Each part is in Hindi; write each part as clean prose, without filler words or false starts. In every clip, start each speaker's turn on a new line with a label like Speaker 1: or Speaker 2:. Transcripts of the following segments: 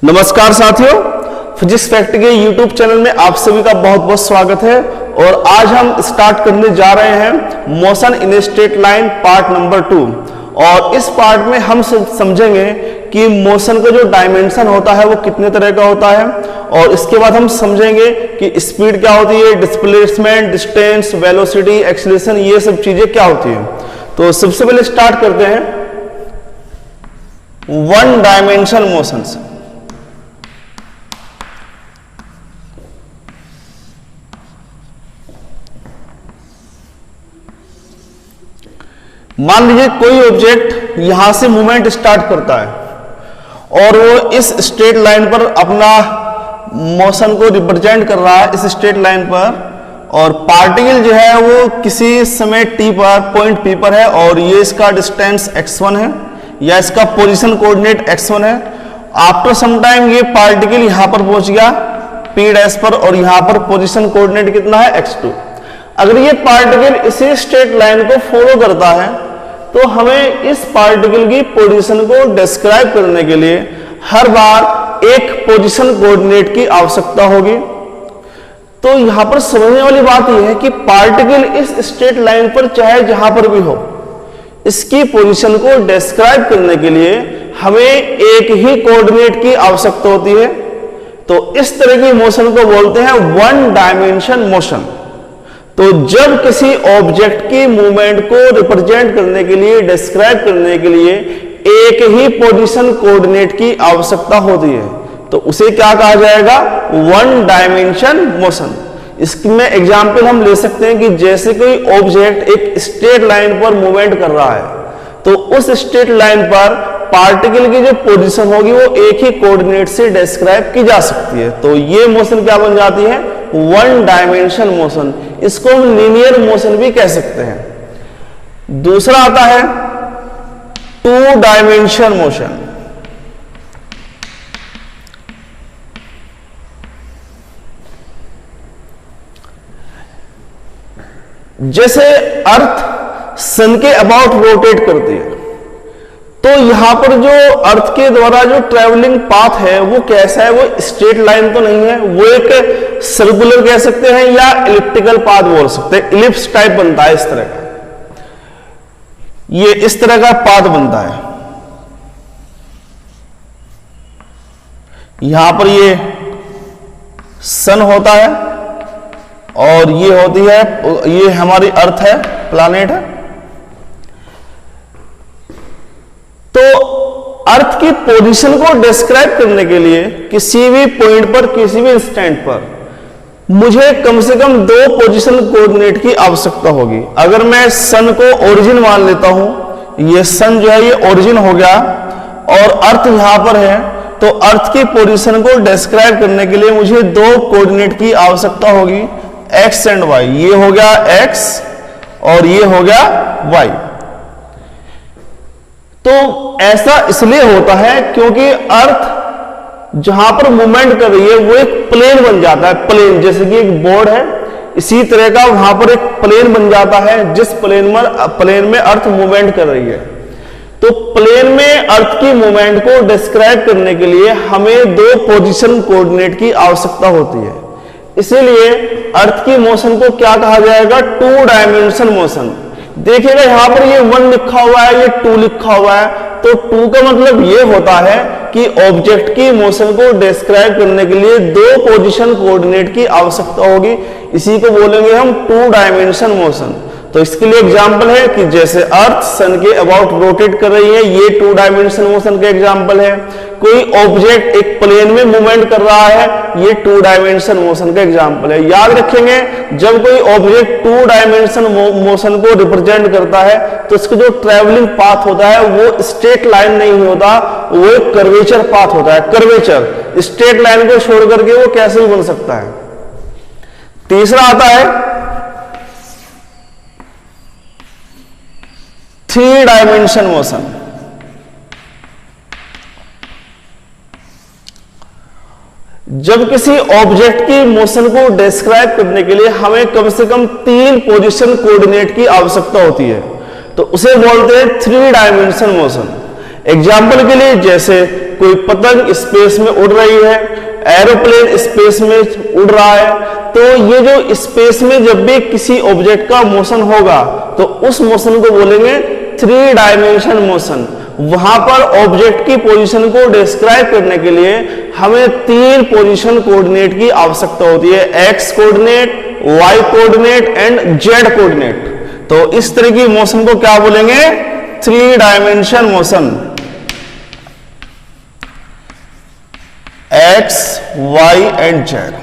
Speaker 1: नमस्कार साथियों, फिजिक्स फैक्ट के YouTube चैनल में आप सभी का बहुत बहुत स्वागत है। और आज हम स्टार्ट करने जा रहे हैं motion in straight line part number 2। और इस पार्ट में हम समझेंगे कि मोशन का जो डायमेंशन होता है वो कितने तरह का होता है, और इसके बाद हम समझेंगे कि स्पीड क्या होती है, डिस्प्लेसमेंट, डिस्टेंस, वेलोसिटी, एक्सीलरेशन, ये सब चीजें क्या होती है। तो सबसे पहले स्टार्ट करते हैं वन डायमेंशन मोशन से। मान लीजिए कोई ऑब्जेक्ट यहां से मूवमेंट स्टार्ट करता है और वो इस स्ट्रेट लाइन पर अपना मोशन को रिप्रेजेंट कर रहा है, इस स्ट्रेट लाइन पर। और पार्टिकल जो है वो किसी समय टी पर पॉइंट पी पर है, और ये इसका डिस्टेंस x1 है या इसका पोजीशन कोऑर्डिनेट x1 है। आफ्टर सम टाइम ये पार्टिकल यहां पर पहुंच गया p डैश पर, और यहां पर पोजीशन कोऑर्डिनेट कितना है x2। अगर ये पार्टिकल इसी स्ट्रेट लाइन को फॉलो करता है तो हमें इस पार्टिकल की पोजीशन को डिस्क्राइब करने के लिए हर बार एक पोजीशन कोऑर्डिनेट की आवश्यकता होगी। तो यहां पर समझने वाली बात यह है कि पार्टिकल इस स्ट्रेट लाइन पर चाहे जहां पर भी हो, इसकी पोजीशन को डिस्क्राइब करने के लिए हमें एक ही कोऑर्डिनेट की आवश्यकता होती है। तो इस तरह की मोशन को बोलते हैं वन डायमेंशन मोशन। तो जब किसी ऑब्जेक्ट की मूवमेंट को रिप्रेजेंट करने के लिए, डिस्क्राइब करने के लिए एक ही पोजीशन कोऑर्डिनेट की आवश्यकता होती है तो उसे क्या कहा जाएगा, वन डायमेंशन मोशन। इसमें एग्जांपल हम ले सकते हैं कि जैसे कोई ऑब्जेक्ट एक स्ट्रेट लाइन पर मूवमेंट कर रहा है तो उस स्ट्रेट लाइन पर पार्टिकल की जो पोजीशन होगी वो एक ही कोऑर्डिनेट से डिस्क्राइब की जा सकती है। तो ये मोशन क्या बन जाती है, वन डायमेंशन मोशन। इसको हम लीनियर मोशन भी कह सकते हैं। दूसरा आता है टू डायमेंशन मोशन। जैसे अर्थ सन के अबाउट रोटेट करती है तो यहां पर जो अर्थ के द्वारा जो ट्रेवलिंग पाथ है वो कैसा है, वो स्ट्रेट लाइन तो नहीं है, वो एक सर्कुलर कह सकते हैं या इलिप्टिकल पाथ बोल सकते हैं। इलिप्स टाइप बनता है इस तरह का, ये इस तरह का पाथ बनता है। यहां पर ये सन होता है और ये होती है, ये हमारी अर्थ है, प्लैनेट है। तो अर्थ की पोजीशन को डिस्क्राइब करने के लिए किसी भी पॉइंट पर, किसी भी इंस्टेंट पर मुझे कम से कम दो पोजीशन कोऑर्डिनेट की आवश्यकता होगी। अगर मैं सन को ओरिजिन मान लेता हूं, ये सन जो है ये ओरिजिन हो गया और अर्थ यहां पर है, तो अर्थ की पोजीशन को डिस्क्राइब करने के लिए मुझे दो कोऑर्डिनेट की आवश्यकता होगी, एक्स एंड वाई। ये हो गया एक्स और ये हो गया वाई। तो ऐसा इसलिए होता है क्योंकि अर्थ जहां पर मूवमेंट कर रही है वो एक प्लेन बन जाता है। प्लेन जैसे कि एक बोर्ड है, इसी तरह का वहां पर एक प्लेन बन जाता है जिस प्लेन में अर्थ मूवमेंट कर रही है। तो प्लेन में अर्थ की मूवमेंट को डिस्क्राइब करने के लिए हमें दो पोजीशन कोऑर्डिनेट की आवश्यकता होती है। इसीलिए अर्थ की मोशन को क्या कहा जाएगा, टू डायमेंशन मोशन। देखिएगा यहां पर ये 1 लिखा हुआ है, ये 2 लिखा हुआ है। तो 2 का मतलब ये होता है कि ऑब्जेक्ट की मोशन को डिस्क्राइब करने के लिए दो पोजीशन कोऑर्डिनेट की आवश्यकता होगी। इसी को बोलेंगे हम टू डायमेंशन मोशन। तो इसके लिए एग्जांपल है कि जैसे अर्थ सन के अबाउट रोटेट कर रही है, ये टू डायमेंशन मोशन का एग्जांपल है। कोई ऑब्जेक्ट एक प्लेन में मूवमेंट कर रहा है, ये टू डायमेंशन मोशन का एग्जांपल है। याद रखेंगे, जब कोई ऑब्जेक्ट टू डायमेंशन मोशन को रिप्रेजेंट करता है तो इसका जो ट्रेवलिंग पाथ होता है वो स्ट्रेट लाइन नहीं होता, वो एक कर्वेचर पाथ होता है। कर्वेचर, स्ट्रेट लाइन को छोड़ करके वो कैसे भी बन सकता है। तीसरा आता है थ्री डायमेंशन मोशन। जब किसी ऑब्जेक्ट की मोशन को डिस्क्राइब करने के लिए हमें कम से कम 3 पोजीशन कोऑर्डिनेट की आवश्यकता होती है तो उसे बोलते हैं थ्री डायमेंशन मोशन। एग्जाम्पल के लिए जैसे कोई पतंग स्पेस में उड़ रही है, एरोप्लेन स्पेस में उड़ रहा है, तो ये जो स्पेस में जब भी किसी ऑब्जेक्ट का मोशन होगा तो उस मोशन को बोलेंगे 3 डायमेंशन मोशन। वहां पर ऑब्जेक्ट की पोजीशन को डिस्क्राइब करने के लिए हमें 3 पोजीशन कोऑर्डिनेट की आवश्यकता होती है, X coordinate, Y coordinate and Z coordinate. तो इस तरह की मोशन को क्या बोलेंगे? 3 dimension motion, X, Y and Z.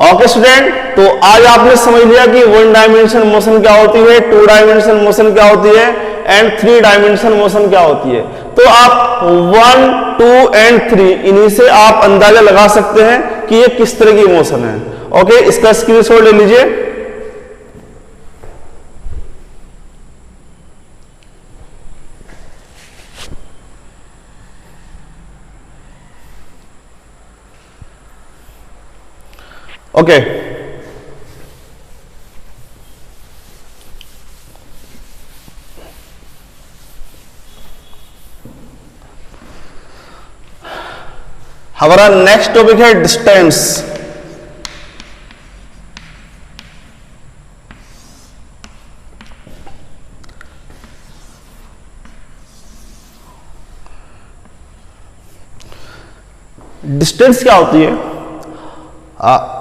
Speaker 1: Okay student, तो आज आपने समझ लिया कि 1 डायमेंशन मोशन क्या होती है, 2 डायमेंशन मोशन क्या होती है एंड 3 डायमेंशन मोशन क्या होती है। तो आप 1, 2 एंड 3 इन्हीं से आप अंदाजा लगा सकते हैं कि ये किस तरह की मोशन है। ओके, इसका स्क्रीनशॉट ले लीजिए। ओके, हमारा नेक्स्ट टॉपिक है डिस्टेंस। डिस्टेंस क्या होती है?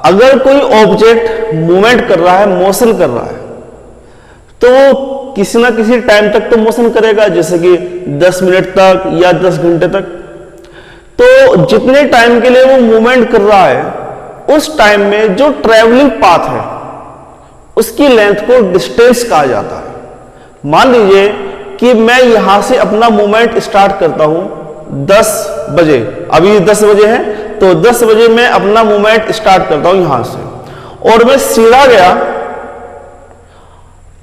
Speaker 1: अगर कोई ऑब्जेक्ट मूवमेंट कर रहा है, मोशन कर रहा है, तो वो किसी ना किसी टाइम तक तो मोशन करेगा, जैसे कि 10 मिनट तक या 10 घंटे तक। तो जितने टाइम के लिए वो मूवमेंट कर रहा है, उस टाइम में जो ट्रेवलिंग पाथ है उसकी लेंथ को डिस्टेंस कहा जाता है। मान लीजिए कि मैं यहां से अपना मूवमेंट स्टार्ट करता हूं 10 बजे, अभी 10 बजे है, तो 10 बजे मैं अपना मूवमेंट स्टार्ट करता हूं यहां से, और मैं सीधा गया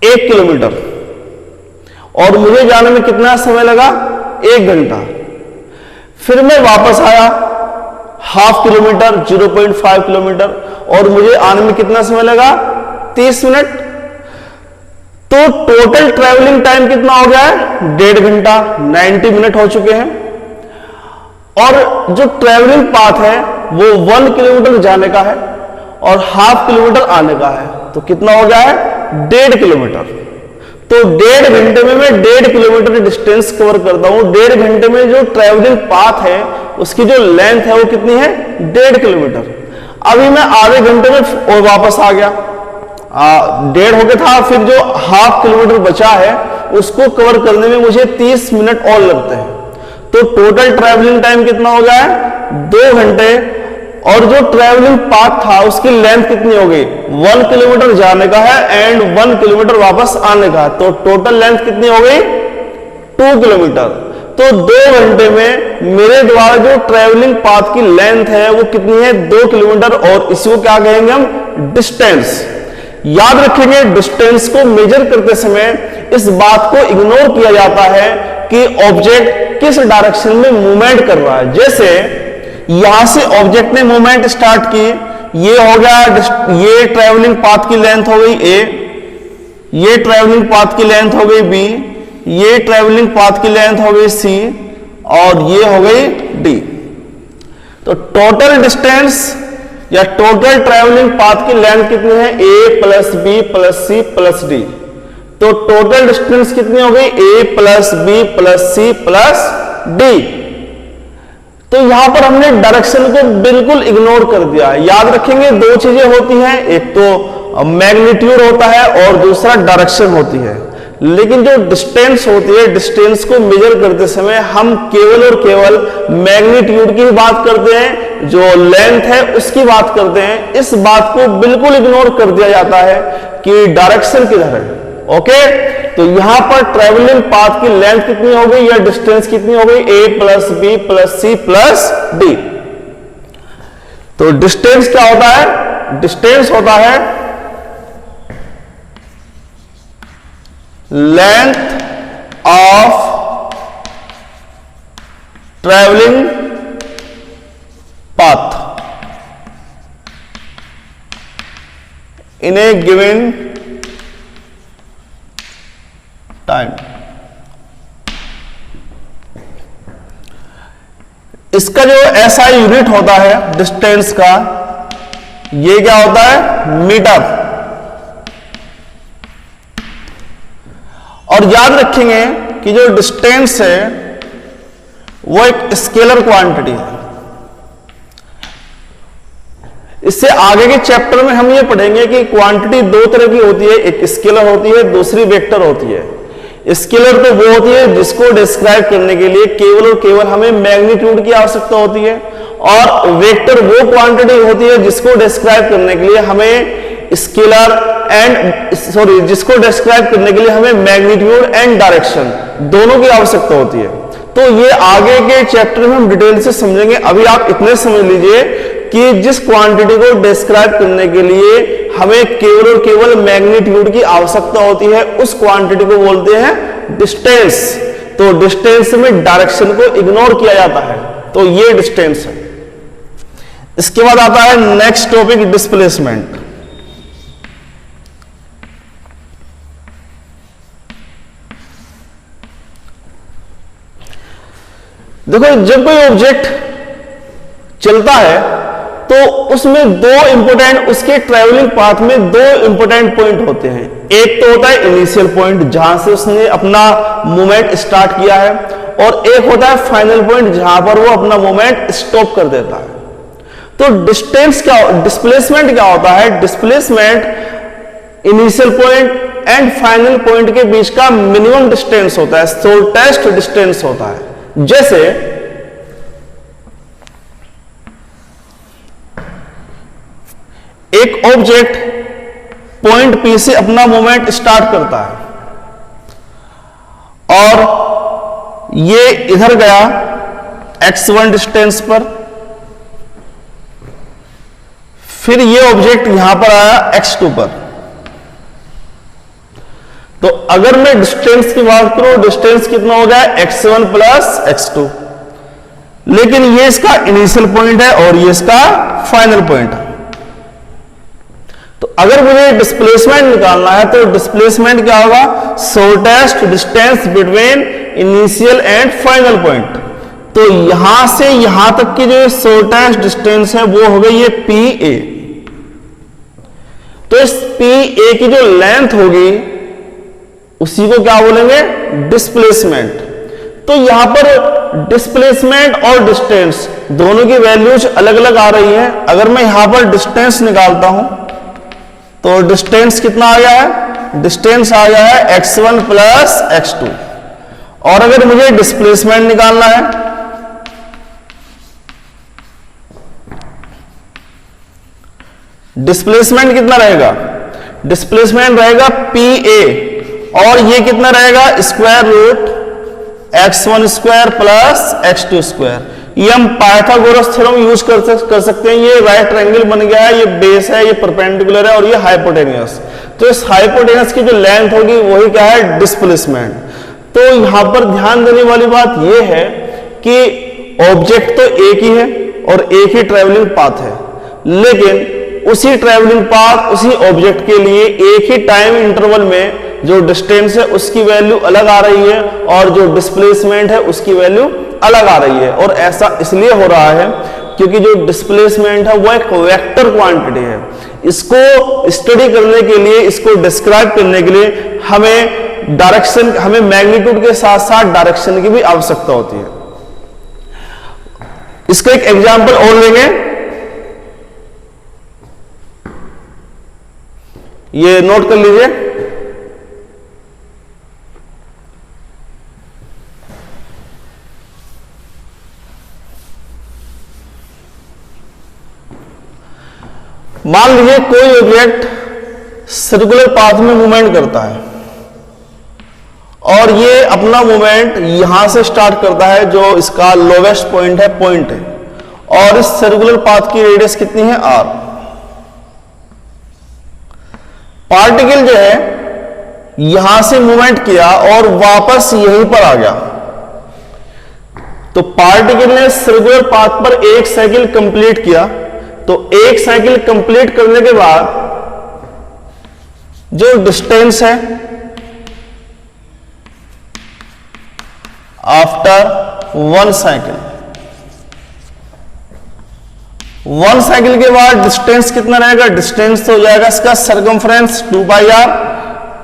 Speaker 1: 1 किलोमीटर, और मुझे जाने में कितना समय लगा? 1 घंटा। फिर मैं वापस आया ½ किलोमीटर, 0.5 किलोमीटर, और मुझे आने में कितना समय लगा? 30 मिनट। तो टोटल ट्रैवलिंग टाइम कितना हो गया है? 1.5 घंटा, 90 मिनट हो चुके हैं। और जो ट्रैवलिंग पाथ है वो 1 किलोमीटर जाने का है और ½ किलोमीटर आने का है, तो कितना हो गया है? 1.5 किलोमीटर। तो 1.5 घंटे में मैं 1.5 किलोमीटर डिस्टेंस कवर करता हूं। 1.5 घंटे में जो ट्रैवलिंग पाथ है उसकी जो लेंथ है वो कितनी है? 1.5 किलोमीटर। अभी मैं आधे घंटे में और वापस आ गया, 1.5 हो गया था, फिर जो ½ किलोमीटर बचा है उसको कवर करने में मुझे 30 मिनट और लगते हैं। तो टोटल ट्रैवलिंग टाइम कितना हो गया है? 2 घंटे। और जो ट्रैवलिंग पाथ था उसकी लेंथ कितनी हो गई? 1 किलोमीटर जाने का है एंड 1 किलोमीटर वापस आने का है, तो टोटल लेंथ कितनी हो गई? 2 किलोमीटर। तो 2 घंटे में मेरे द्वारा जो ट्रैवलिंग पाथ की लेंथ है वो कितनी है? 2 किलोमीटर। और इसको क्या कहेंगे हम? डिस्टेंस। याद रखेंगे, डिस्टेंस को मेजर करते समय इस बात को इग्नोर किया जाता है कि ऑब्जेक्ट किस डायरेक्शन में मूवमेंट कर रहा है। जैसे यहां से ऑब्जेक्ट ने मूवमेंट स्टार्ट की, ये हो गया, ये ट्रैवलिंग पाथ की लेंथ हो गई A, ये ट्रैवलिंग पाथ की लेंथ हो गई B, ये ट्रैवलिंग पाथ की लेंथ हो गई C, और ये हो गई D। तो टोटल डिस्टेंस या टोटल ट्रैवलिंग पाथ की लेंथ कितनी है? A plus B plus C plus D। तो टोटल डिस्टेंस कितनी हो गई? A plus B plus C plus D। तो यहां पर हमने डायरेक्शन को बिल्कुल इग्नोर कर दिया। याद रखेंगे, 2 चीजें होती हैं, एक तो मैग्नीट्यूड होता है और दूसरा डायरेक्शन होती है। लेकिन जो डिस्टेंस होती है, डिस्टेंस को मेजर करते समय हम केवल और केवल मैग्नीट्यूड की बात करते हैं, जो लेंथ है उसकी बात करते हैं। इस बात को बिल्कुल इग्नोर कर दिया जाता है कि डायरेक्शन किधर है। ओके, तो यहां पर ट्रैवलिंग पाथ की लेंथ कितनी हो गई या डिस्टेंस कितनी हो गई? A plus B plus C plus D। तो डिस्टेंस क्या होता है? डिस्टेंस होता है length of travelling path in A given time. इसका जो SI यूनिट होता है डिस्टेंस का, ये क्या होता है? मीटर। और याद रखेंगे कि जो डिस्टेंस है वो एक स्केलर क्वांटिटी है। इससे आगे के चैप्टर में हम ये पढ़ेंगे कि क्वांटिटी दो तरह की होती है, एक स्केलर होती है, दूसरी वेक्टर होती है। स्केलर तो वो होती है जिसको डिस्क्राइब करने के लिए केवल और केवल हमें मैग्नीट्यूड की आवश्यकता होती है, और वेक्टर वो क्वांटिटी होती है जिसको डिस्क्राइब करने के लिए हमें जिसको डिस्क्राइब करने के लिए हमें मैग्नीट्यूड एंड डायरेक्शन दोनों की आवश्यकता होती है। तो ये आगे के चैप्टर में हम डिटेल से समझेंगे। अभी आप इतने समझ लीजिए कि जिस क्वांटिटी को डिस्क्राइब करने के लिए हमें केवल और केवल मैग्नीट्यूड की आवश्यकता होती है, उस क्वांटिटी को बोलते हैं डिस्टेंस। तो डिस्टेंस में डायरेक्शन को इग्नोर किया जाता है, तो ये डिस्टेंस है। इसके बाद आता है नेक्स्ट टॉपिक, डिस्प्लेसमेंट। देखो, जब कोई ऑब्जेक्ट चलता है तो उसमें दो इंपोर्टेंट, उसके ट्रैवलिंग पाथ में दो इंपोर्टेंट पॉइंट होते हैं। एक तो होता है इनिशियल पॉइंट जहां से उसने अपना मूवमेंट स्टार्ट किया है, और एक होता है फाइनल पॉइंट जहां पर वो अपना मूवमेंट स्टॉप कर देता है। तो डिस्प्लेसमेंट क्या होता है? Displacement initial point and final point के बीच का मिनिमम डिस्टेंस होता है, शॉर्टेस्ट डिस्टेंस होता है। जैसे एक ऑब्जेक्ट पॉइंट P से अपना मूवमेंट स्टार्ट करता है और ये इधर गया x1 डिस्टेंस पर, फिर ये ऑब्जेक्ट यहां पर आया x2 पर। तो अगर मैं डिस्टेंस की बात करूं, डिस्टेंस कितना हो गया? x1 plus x2। लेकिन ये इसका इनिशियल पॉइंट है और ये इसका फाइनल पॉइंट है। तो अगर मुझे डिस्प्लेसमेंट निकालना है तो डिस्प्लेसमेंट क्या होगा? Shortest distance between initial and final point. तो यहां से यहां तक की जो शॉर्टेस्ट डिस्टेंस है वो हो गई ये PA। तो इस PA की जो लेंथ होगी उसी को क्या बोलेंगे? डिस्प्लेसमेंट। तो यहां पर डिस्प्लेसमेंट और डिस्टेंस दोनों की वैल्यूज अलग अलग आ रही है। अगर मैं यहां पर डिस्टेंस निकालता हूं तो डिस्टेंस कितना आ गया है? डिस्टेंस आ गया है x1 प्लस x2। और अगर मुझे डिस्प्लेसमेंट निकालना है डिस्प्लेसमेंट कितना रहेगा? डिस्प्लेसमेंट रहेगा PA, और ये कितना रहेगा? Square root x1 square plus x2 square. ये हम पाइथागोरस थ्योरम यूज कर सकते हैं। ये राइट ट्रायंगल बन गया है, ये बेस है, ये परपेंडिकुलर है और ये हाइपोटेनियस। तो इस हाइपोटेनियस की जो लेंथ होगी वही क्या है? डिस्प्लेसमेंट। तो यहां पर ध्यान देने वाली बात यह है कि ऑब्जेक्ट तो एक ही है और एक ही ट्रेवलिंग पाथ है, लेकिन उसी ट्रेवलिंग पाथ उसी ऑब्जेक्ट के लिए एक ही टाइम इंटरवल में जो डिस्टेंस है उसकी वैल्यू अलग आ रही है और जो डिस्प्लेसमेंट है उसकी वैल्यू अलग आ रही है। और ऐसा इसलिए हो रहा है क्योंकि जो डिस्प्लेसमेंट है वो एक वेक्टर क्वांटिटी है। इसको स्टडी करने के लिए, इसको डिस्क्राइब करने के लिए हमें डायरेक्शन, हमें मैग्नीट्यूड के साथ साथ डायरेक्शन की भी आवश्यकता होती है। इसका एक एग्जांपल और लेंगे, ये नोट कर लीजिए। मान लीजिए कोई ऑब्जेक्ट सर्कुलर पाथ में मूवमेंट करता है और ये अपना मूवमेंट यहां से स्टार्ट करता है, जो इसका लोवेस्ट पॉइंट है, और इस सर्कुलर पाथ की रेडियस कितनी है? r। पार्टिकल जो है यहां से मूवमेंट किया और वापस यहीं पर आ गया। तो पार्टिकल ने सर्कुलर पाथ पर एक साइकिल कंप्लीट किया। तो एक साइकिल कंप्लीट करने के बाद जो डिस्टेंस है आफ्टर वन साइकिल, 1 साइकिल के बाद डिस्टेंस कितना रहेगा, डिस्टेंस तो हो जाएगा इसका सरकमफ्रेंस 2πr,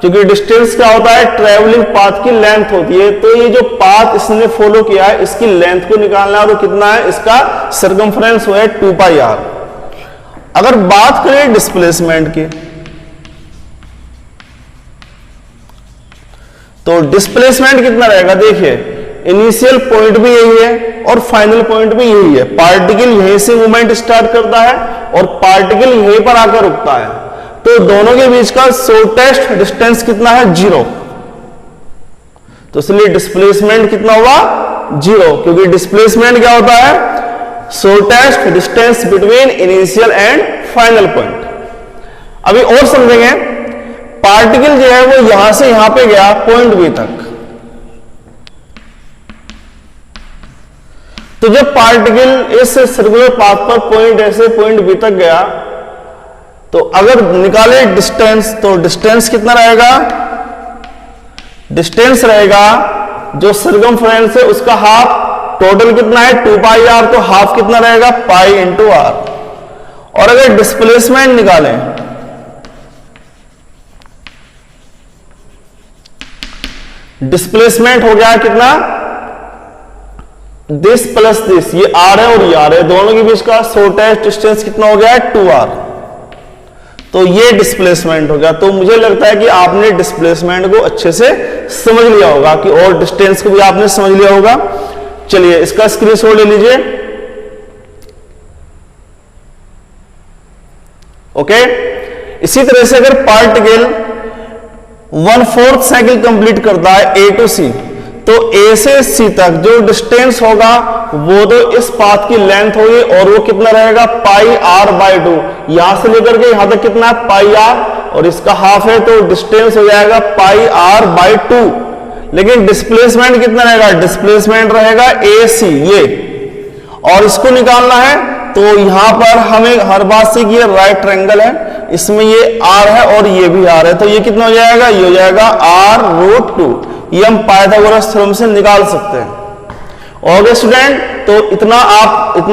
Speaker 1: क्योंकि डिस्टेंस क्या होता है, ट्रेवलिंग पाथ की लेंथ होती है। तो ये जो पाथ इसने फॉलो किया है इसकी लेंथ को निकालना है, तो कितना है इसका सरकमफ्रेंस वो है 2πr। अगर बात करें डिस्प्लेसमेंट की, तो डिस्प्लेसमेंट कितना रहेगा, देखिए इनिशियल पॉइंट भी यही है और फाइनल पॉइंट भी यही है। पार्टिकल यहीं से मूवमेंट स्टार्ट करता है और पार्टिकल यहीं पर आकर रुकता है, तो दोनों के बीच का शॉर्टेस्ट डिस्टेंस कितना है, 0। तो इसलिए डिस्प्लेसमेंट कितना होगा, 0, क्योंकि डिस्प्लेसमेंट क्या होता है, shortest distance between initial and final point. अभी और समझेंगे, पार्टिकल जो है वो यहां से यहां पे गया पॉइंट बी तक, तो जब पार्टिकल इस सर्कुलर पाथ पर पॉइंट ए से पॉइंट बी तक गया, तो अगर निकाले डिस्टेंस, तो डिस्टेंस कितना रहेगा, डिस्टेंस रहेगा जो सर्कमफ्रेंस है उसका हाफ, टोटल कितना है 2πr, तो हाफ कितना रहेगा पाई इंटू आर। और अगर डिस्प्लेसमेंट निकालें, डिस्प्लेसमेंट हो गया कितना, दिस प्लस दिस, ये आर है और ये आर है, दोनों के बीच का शॉर्टेस्ट डिस्टेंस कितना हो गया है 2r, तो ये डिस्प्लेसमेंट हो गया। तो मुझे लगता है कि आपने डिस्प्लेसमेंट को अच्छे से समझ लिया होगा, कि और डिस्टेंस को भी आपने समझ लिया होगा। चलिए इसका स्क्रीनशॉट ले लीजिए। ओके, इसी तरह से अगर पार्टिकल 1/4 साइकिल कंप्लीट करता है ए टू सी, तो ए से सी तक जो डिस्टेंस होगा वो तो इस पाथ की लेंथ होगी, और वो कितना रहेगा πr/2। यहां से लेकर के यहां तक कितना है πr, और इसका हाफ है तो डिस्टेंस हो जाएगा πr/2। लेकिन डिस्प्लेसमेंट कितना रहेगा, डिस्प्लेसमेंट रहेगा AC ये, और इसको निकालना है तो यहां पर हमें हर बात से कि ये राइट ट्रायंगल है, इसमें ये r है और ये भी r है, तो ये कितना हो जाएगा, ये हो जाएगा r√2। ये हम पाइथागोरस थ्योरम से निकाल सकते हैं। ओके स्टूडेंट, तो इतना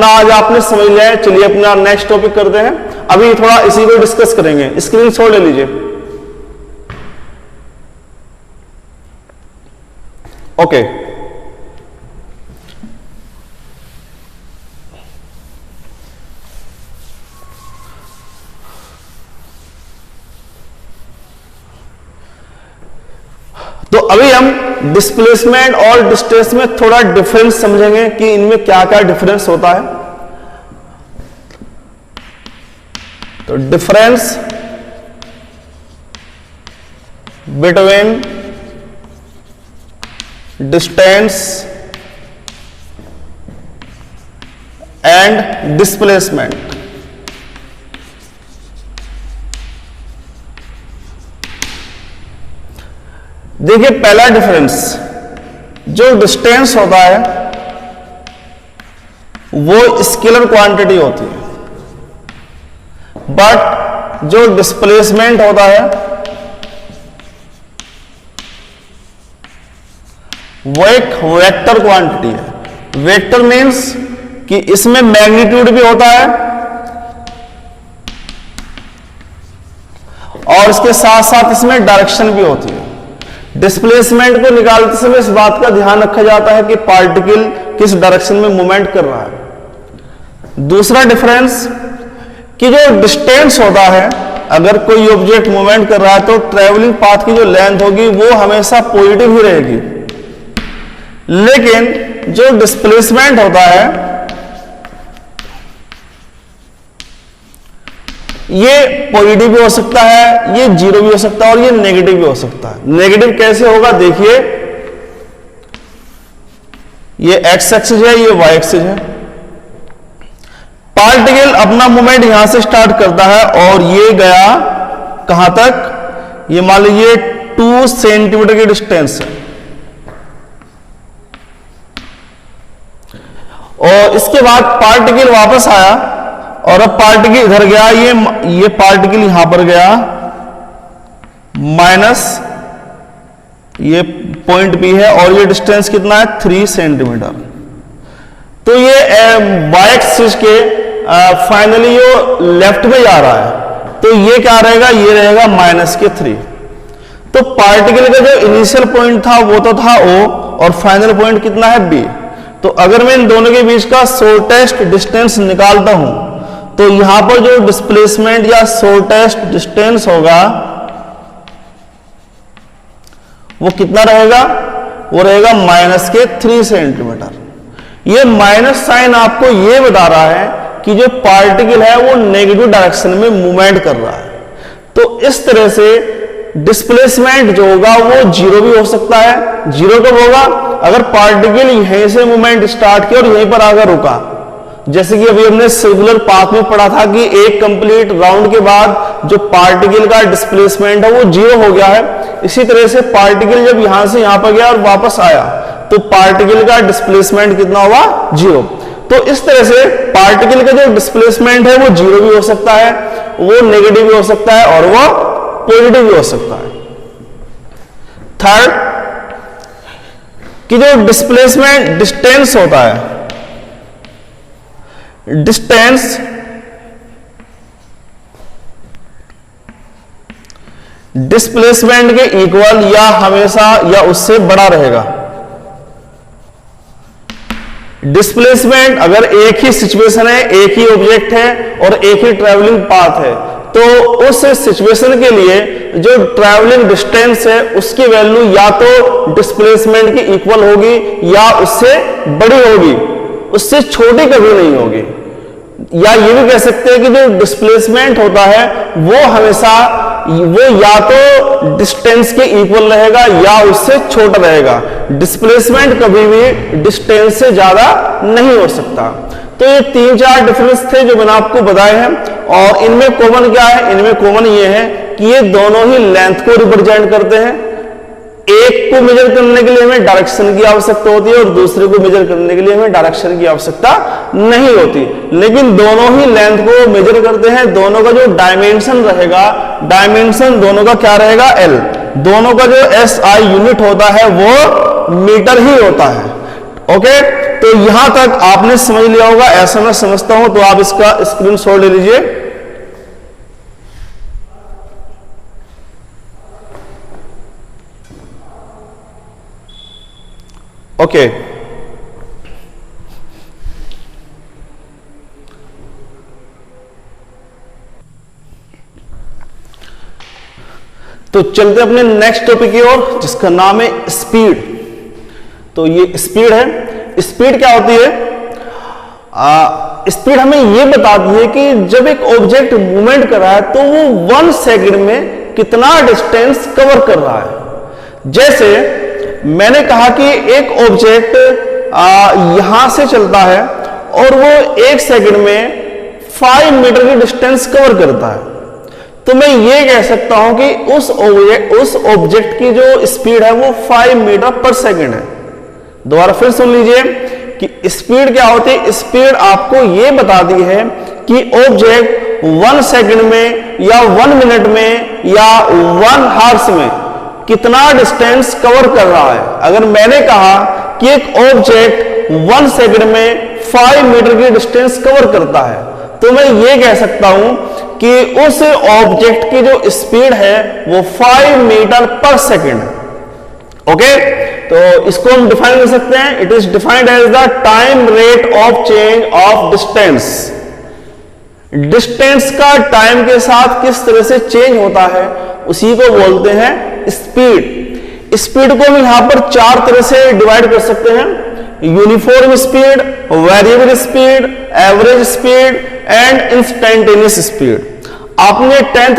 Speaker 1: आज आपने समझ लिया है। चलिए अपना नेक्स्ट टॉपिक करते हैं, अभी थोड़ा इसी को डिस्कस करेंगे। स्क्रीनशॉट ले लीजिए। ओके, तो अभी हम डिस्प्लेसमेंट और डिस्टेंस में थोड़ा डिफरेंस समझेंगे कि इनमें क्या क्या डिफरेंस होता है। तो difference between distance and displacement. देखिए पहला डिफरेंस, जो डिस्टेंस होता है वो स्केलर क्वांटिटी होती है, बट जो डिस्प्लेसमेंट होता है वो एक वेक्टर क्वांटिटी है। वेक्टर मीन्स कि इसमें मैग्नीट्यूड भी होता है और इसके साथ साथ इसमें डायरेक्शन भी होती है। डिस्प्लेसमेंट को निकालते समय इस बात का ध्यान रखा जाता है कि पार्टिकल किस डायरेक्शन में मूवमेंट कर रहा है। दूसरा डिफरेंस कि जो डिस्टेंस होता है, अगर कोई ऑब्जेक्ट मूवमेंट कर रहा है तो ट्रेवलिंग पाथ की जो लेंथ होगी वो हमेशा पॉजिटिव ही रहेगी, लेकिन जो डिस्प्लेसमेंट होता है ये पॉजिटिव भी हो सकता है, ये जीरो भी हो सकता है और ये नेगेटिव भी हो सकता है। नेगेटिव कैसे होगा, देखिए ये एक्स एक्सिस है, ये वाई एक्सिस है। पार्टिकल अपना मूवमेंट यहां से स्टार्ट करता है और ये गया कहां तक, ये मान लीजिए 2 सेंटीमीटर की डिस्टेंस है, और इसके बाद पार्टिकल वापस आया और अब पार्टिकल इधर गया, ये पार्टिकल यहां पर गया माइनस ये पॉइंट P है और ये डिस्टेंस कितना है 3 सेंटीमीटर। तो ये वाई एक्सिस के फाइनली ये लेफ्ट में जा रहा है, तो ये क्या रहेगा, ये रहेगा -3। तो पार्टिकल का जो इनिशियल पॉइंट था वो तो था O, और फाइनल पॉइंट कितना है B। तो अगर मैं इन दोनों के बीच का शॉर्टेस्ट डिस्टेंस निकालता हूं, तो यहां पर जो डिस्प्लेसमेंट या शॉर्टेस्ट डिस्टेंस होगा वो कितना रहेगा, वो रहेगा -3 सेंटीमीटर। ये माइनस साइन आपको ये बता रहा है कि जो पार्टिकल है वो नेगेटिव डायरेक्शन में मूवमेंट कर रहा है। तो इस तरह से डिस्प्लेसमेंट जो होगा वो 0 भी हो सकता है। 0 कब होगा, अगर पार्टिकल यहीं से मूवमेंट स्टार्ट किया और यहीं पर आकर रुका। जैसे कि अभी हमने सर्कुलर पाथ में पढ़ा था कि एक कंप्लीट राउंड के बाद जो पार्टिकल का डिस्प्लेसमेंट है वो 0 हो गया है। इसी तरह से पार्टिकल जब यहां से यहां पर गया और वापस आया तो पार्टिकल का डिस्प्लेसमेंट कितना होगा, 0। तो इस तरह से पार्टिकल का जो डिस्प्लेसमेंट है वो 0 भी हो सकता है, वो नेगेटिव भी हो सकता है और वो पॉजिटिव भी हो सकता है। थर्ड, कि जो डिस्प्लेसमेंट डिस्टेंस होता है, डिस्टेंस डिस्प्लेसमेंट के इक्वल या हमेशा या उससे बड़ा रहेगा। डिस्प्लेसमेंट अगर एक ही सिचुएशन है, एक ही ऑब्जेक्ट है और एक ही ट्रैवलिंग पाथ है, तो उस सिचुएशन के लिए जो ट्रैवलिंग डिस्टेंस है उसकी वैल्यू या तो डिस्प्लेसमेंट की इक्वल होगी या उससे बड़ी होगी, उससे छोटी कभी नहीं होगी। या ये भी कह सकते हैं कि जो डिस्प्लेसमेंट होता है वो हमेशा वो या तो डिस्टेंस के इक्वल रहेगा या उससे छोटा रहेगा। डिस्प्लेसमेंट कभी भी डिस्टेंस से ज्यादा नहीं हो सकता। तो ये 3-4 डिफरेंस थे जो मैंने आपको बताए हैं, और इनमें कॉमन क्या है, इनमें कॉमन ये है कि ये दोनों ही लेंथ को रिप्रेजेंट करते हैं। एक को मेजर करने के लिए हमें डायरेक्शन की आवश्यकता होती है और दूसरे को मेजर करने के लिए हमें डायरेक्शन की आवश्यकता नहीं होती, लेकिन दोनों ही लेंथ को मेजर करते हैं। दोनों का जो डायमेंशन रहेगा, डायमेंशन दोनों का क्या रहेगा, L। दोनों का जो SI यूनिट होता है वो मीटर ही होता है। ओके, तो यहां तक आपने समझ लिया होगा, ऐसा मैं समझता हूं। तो आप इसका स्क्रीनशॉट ले लीजिए। ओके, तो चलते अपने नेक्स्ट टॉपिक की ओर, जिसका नाम है स्पीड। तो ये स्पीड है। स्पीड क्या होती है? स्पीड हमें ये बताती है कि जब एक ऑब्जेक्ट मूवमेंट कर रहा है तो वो 1 सेकंड में कितना डिस्टेंस कवर कर रहा है। जैसे मैंने कहा कि एक ऑब्जेक्ट यहां से चलता है और वो 1 सेकंड में 5 मीटर की डिस्टेंस कवर करता है, तो मैं ये कह सकता हूं कि उस ऑब्जेक्ट की जो स्पीड है वो 5 मीटर पर सेकंड है। दोबारा फिर सुन लीजिए कि स्पीड क्या होती है। स्पीड आपको ये बताती है कि ऑब्जेक्ट 1 सेकंड में या 1 मिनट में या 1 हार्स में कितना डिस्टेंस कवर कर रहा है। अगर मैंने कहा कि एक ऑब्जेक्ट 1 सेकंड में 5 मीटर की डिस्टेंस कवर करता है, तो मैं ये कह सकता हूं कि उस ऑब्जेक्ट की जो स्पीड है वो 5 मीटर पर सेकंड है। ओके, तो इसको हम डिफाइन कर सकते हैं। It is defined as the time rate of change of distance. Distance का टाइम के साथ किस तरह से चेंज होता है उसी को बोलते हैं स्पीड। स्पीड को हम यहां पर 4 तरह से डिवाइड कर सकते हैं: uniform speed, variable speed, average speed and instantaneous speed. आपने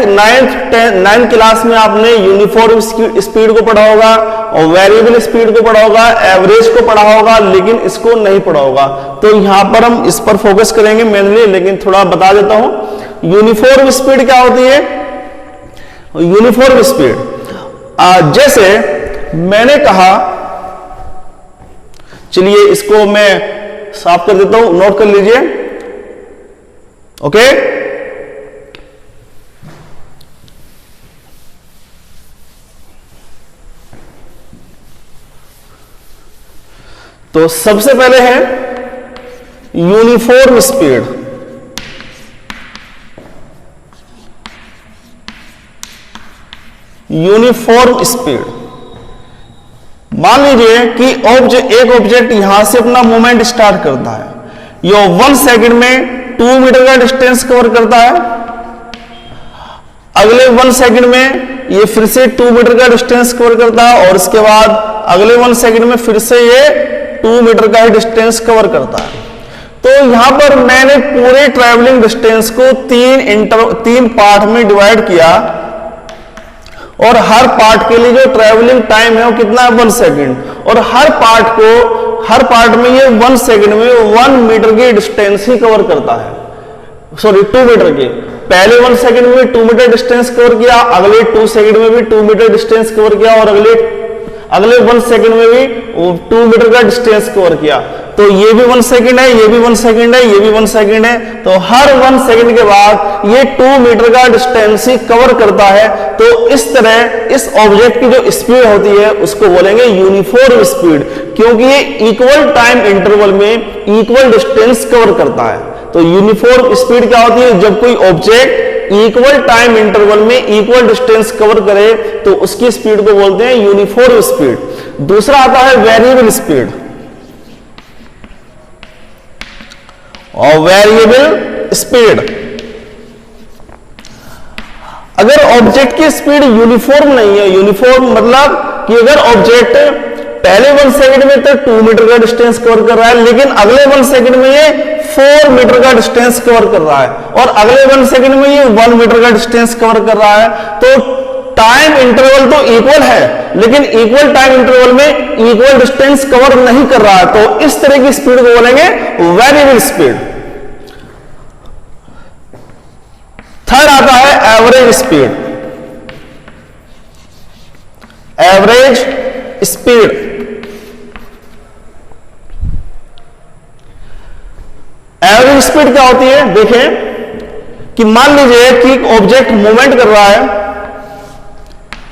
Speaker 1: 9th क्लास में आपने यूनिफॉर्म स्पीड को पढ़ा होगा और वेरिएबल स्पीड को पढ़ा होगा, एवरेज को पढ़ा होगा, लेकिन इसको नहीं पढ़ा होगा। तो यहां पर हम इस पर फोकस करेंगे मेनली, लेकिन थोड़ा बता देता हूं। यूनिफॉर्म स्पीड क्या होती है? यूनिफॉर्म स्पीड जैसे मैंने कहा, चलिए इसको मैं साफ कर देता हूं, नोट कर लीजिए। ओके, तो सबसे पहले है यूनिफॉर्म स्पीड। Uniform speed. मान लीजिए कि एक ऑब्जेक्ट यहां से अपना मूवमेंट स्टार्ट करता है, ये 1 सेकंड में 2 मीटर का डिस्टेंस कवर करता है, अगले 1 सेकंड में ये फिर से 2 मीटर का डिस्टेंस कवर करता है, और इसके बाद अगले 1 सेकंड में फिर से ये 2 मीटर का ही डिस्टेंस कवर करता है। तो यहां पर मैंने पूरे ट्रैवलिंग डिस्टेंस को 3 पार्ट में डिवाइड किया, और हर पार्ट के लिए जो ट्रैवलिंग टाइम है वो कितना है 1 सेकंड, और हर पार्ट में ये 1 सेकंड में 1 मीटर की डिस्टेंस ही कवर करता है, सॉरी 2 मीटर की। पहले 1 सेकंड में 2 मीटर डिस्टेंस कवर किया, अगले 2 सेकंड में भी 2 मीटर डिस्टेंस कवर किया, और अगले 1 सेकंड में भी 2 मीटर का डिस्टेंस कवर किया। तो ये भी 1 सेकंड है, ये भी 1 सेकंड है, ये भी 1 सेकंड है, तो हर 1 सेकंड के बाद ये 2 मीटर का डिस्टेंस ही कवर करता है। तो इस तरह इस ऑब्जेक्ट की जो स्पीड होती है उसको बोलेंगे यूनिफॉर्म स्पीड, क्योंकि ये इक्वल टाइम इंटरवल में इक्वल डिस्टेंस कवर करता है। तो यूनिफॉर्म स्पीड क्या होती है? जब कोई ऑब्जेक्ट इक्वल टाइम इंटरवल में इक्वल डिस्टेंस कवर करे तो उसकी स्पीड को बोलते हैं यूनिफॉर्म स्पीड। दूसरा आता है वेरिएबल स्पीड, और वेरिएबल स्पीड, अगर ऑब्जेक्ट की स्पीड यूनिफॉर्म नहीं है, यूनिफॉर्म मतलब कि अगर ऑब्जेक्ट पहले 1 सेकंड में तो 2 मीटर का डिस्टेंस कवर कर रहा है, लेकिन अगले 1 सेकंड में ये 4 मीटर का डिस्टेंस कवर कर रहा है, और अगले 1 सेकंड में ये 1 मीटर का डिस्टेंस कवर कर रहा है, तो टाइम इंटरवल तो इक्वल है, लेकिन इक्वल टाइम इंटरवल में इक्वल डिस्टेंस कवर नहीं कर रहा है। तो इस तरह की स्पीड को बोलेंगे वेरिएबल स्पीड। थर्ड आता है average speed. Average speed, average speed क्या होती है? देखें कि मान लीजिए कि एक ऑब्जेक्ट मूवमेंट कर रहा है,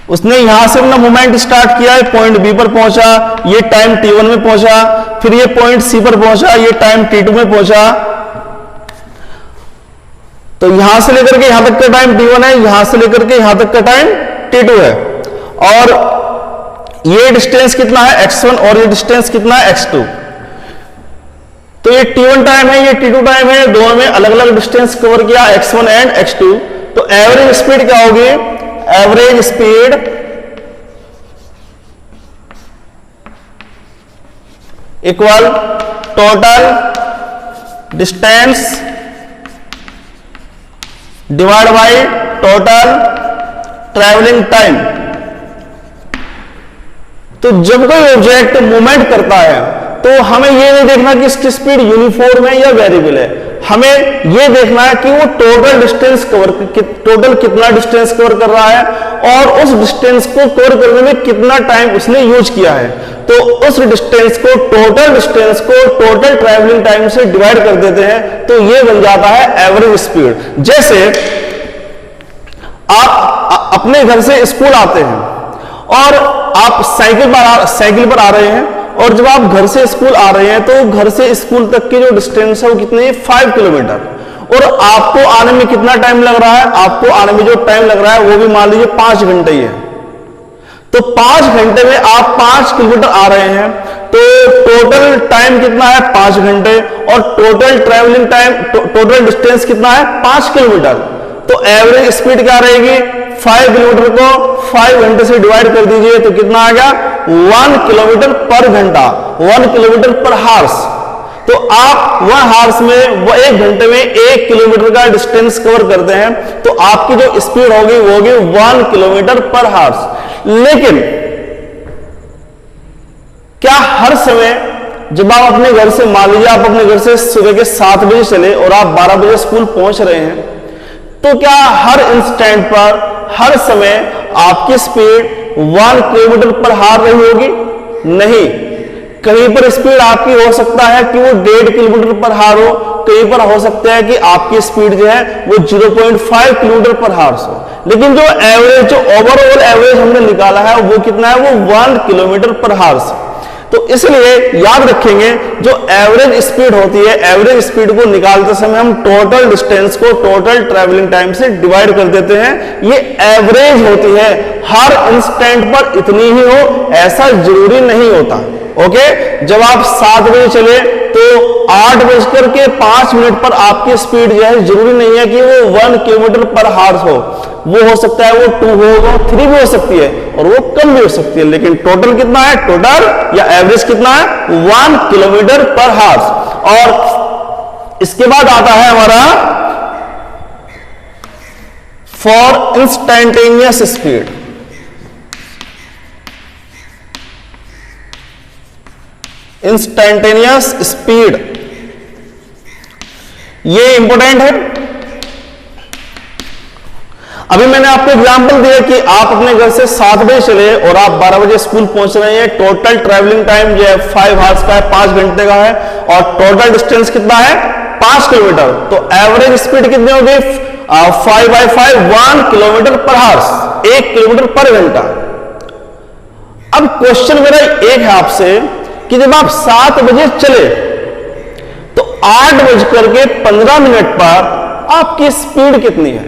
Speaker 1: उसने यहां से अपना मूवमेंट स्टार्ट किया है, पॉइंट बी पर पहुंचा, ये टाइम t1 में पहुंचा, फिर ये पॉइंट सी पर पहुंचा, ये टाइम t2 में पहुंचा। तो यहां से लेकर के यहां तक का टाइम t1 है, यहां से लेकर के यहां तक का टाइम t2 है, और ये डिस्टेंस कितना है x1, और ये डिस्टेंस कितना है x2। तो ये t1 टाइम है, ये t2 टाइम है, दोनों में अलग अलग डिस्टेंस कवर किया, x1 एंड x2। तो एवरेज स्पीड क्या होगी? Average speed equal total distance divide by total travelling time. तो जब कोई ऑब्जेक्ट मूवमेंट करता है तो हमें यह नहीं देखना कि इसकी स्पीड यूनिफॉर्म है या वेरिएबल है, हमें यह देखना है कि वो टोटल कितना डिस्टेंस कवर कर रहा है, और उस डिस्टेंस को कवर करने में कितना टाइम उसने यूज किया है। तो उस डिस्टेंस को टोटल ट्रैवलिंग टाइम से डिवाइड कर देते हैं, तो यह बन जाता है एवरेज स्पीड। जैसे आप अपने घर से स्कूल आते हैं और आप साइकिल पर आ रहे हैं, और जब आप घर से स्कूल आ रहे हैं तो घर से स्कूल तक की जो डिस्टेंस है वो कितनी है? 5 किलोमीटर, और आपको आने में कितना टाइम लग रहा है? आपको आने में जो टाइम लग रहा है वो भी मान लीजिए 5 घंटे ही है। तो 5 घंटे में आप 5 किलोमीटर आ रहे हैं, तो टोटल टाइम कितना है? 5 घंटे, और total travelling time, total distance कितना है? 5 किलोमीटर। तो एवरेज स्पीड क्या रहेगी? 5 किलोमीटर को 5 घंटे से डिवाइड कर दीजिए तो कितना आ गया? 1 किलोमीटर पर घंटा, 1 किलोमीटर पर हार्स। तो आप 1 हार्स में, वो 1 घंटे में 1 किलोमीटर का डिस्टेंस कवर करते हैं, तो आपकी जो स्पीड होगी वो होगी 1 किलोमीटर पर हार्स। लेकिन क्या हर समय जब आप अपने घर से, मान लीजिए आप अपने घर से सुबह के 7 बजे चले और आप 12 बजे स्कूल पहुंच रहे हैं, तो क्या हर इंस्टेंट पर, हर समय आपकी स्पीड 1 किलोमीटर पर हार रही होगी? नहीं, कहीं पर स्पीड आपकी हो सकता है कि वो 1.5 किलोमीटर पर हार हो, कहीं पर हो सकता है कि आपकी स्पीड जो है वो 0.5 किलोमीटर पर हार्स हो। लेकिन जो एवरेज, जो ओवरऑल एवरेज हमने निकाला है वो कितना है? वो 1 किलोमीटर पर हार्स। तो इसलिए याद रखेंगे जो एवरेज स्पीड होती है, एवरेज स्पीड को निकालते समय हम टोटल डिस्टेंस को टोटल ट्रैवलिंग टाइम से डिवाइड कर देते हैं। ये एवरेज होती है, हर इंस्टेंट पर इतनी ही हो ऐसा जरूरी नहीं होता। ओके, जब आप 7 बजे चले तो 8:05 पर आपकी स्पीड जो है जरूरी नहीं है कि वो 1 किलोमीटर पर हार्स हो, वो हो सकता है वो 2 हो, 3 भी हो सकती है और वो कम भी हो सकती है, लेकिन टोटल कितना है, टोटल या एवरेज कितना है, 1 किलोमीटर पर हार्स। और इसके बाद आता है हमारा for instantaneous speed. Instantaneous speed ये इंपॉर्टेंट है। अभी मैंने आपको एग्जांपल दिया कि आप अपने घर से 7 बजे चले और आप 12 बजे स्कूल पहुंच रहे हैं। टोटल ट्रैवलिंग टाइम जो है 5 आवर्स का है, 5 घंटे का है, और टोटल डिस्टेंस कितना है, 5 किलोमीटर। तो एवरेज स्पीड कितनी होगी, 5/5 1 किलोमीटर पर हावर्स, 1 किलोमीटर पर घंटा। अब क्वेश्चन मेरा एक है आपसे कि जब आप 7 बजे चले तो 8:15 पर आपकी स्पीड कितनी है,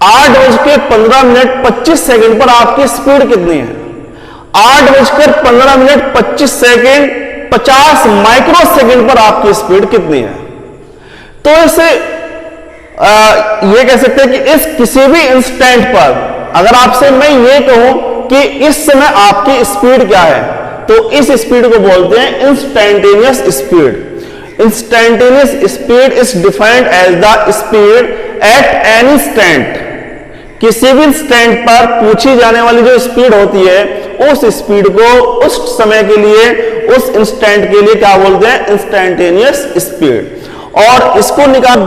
Speaker 1: 8:15 पर आपकी स्पीड कितनी है, 8:15 50 माइक्रो सेकेंड पर आपकी स्पीड कितनी है। तो इसे ये कह सकते हैं कि इस किसी भी इंस्टेंट पर अगर आपसे मैं ये कहूं कि इस समय आपकी स्पीड क्या है, तो इस स्पीड को बोलते हैं instantaneous speed. Instantaneous speed is defined as the speed at any instant. किसी भी इंस्टेंट पर पूछी जाने वाली जो स्पीड होती है, उस स्पीड को उस समय के लिए, उस इंस्टेंट के लिए क्या बोलते हैं, इंस्टेंटेनियस स्पीड। और इसको निकाल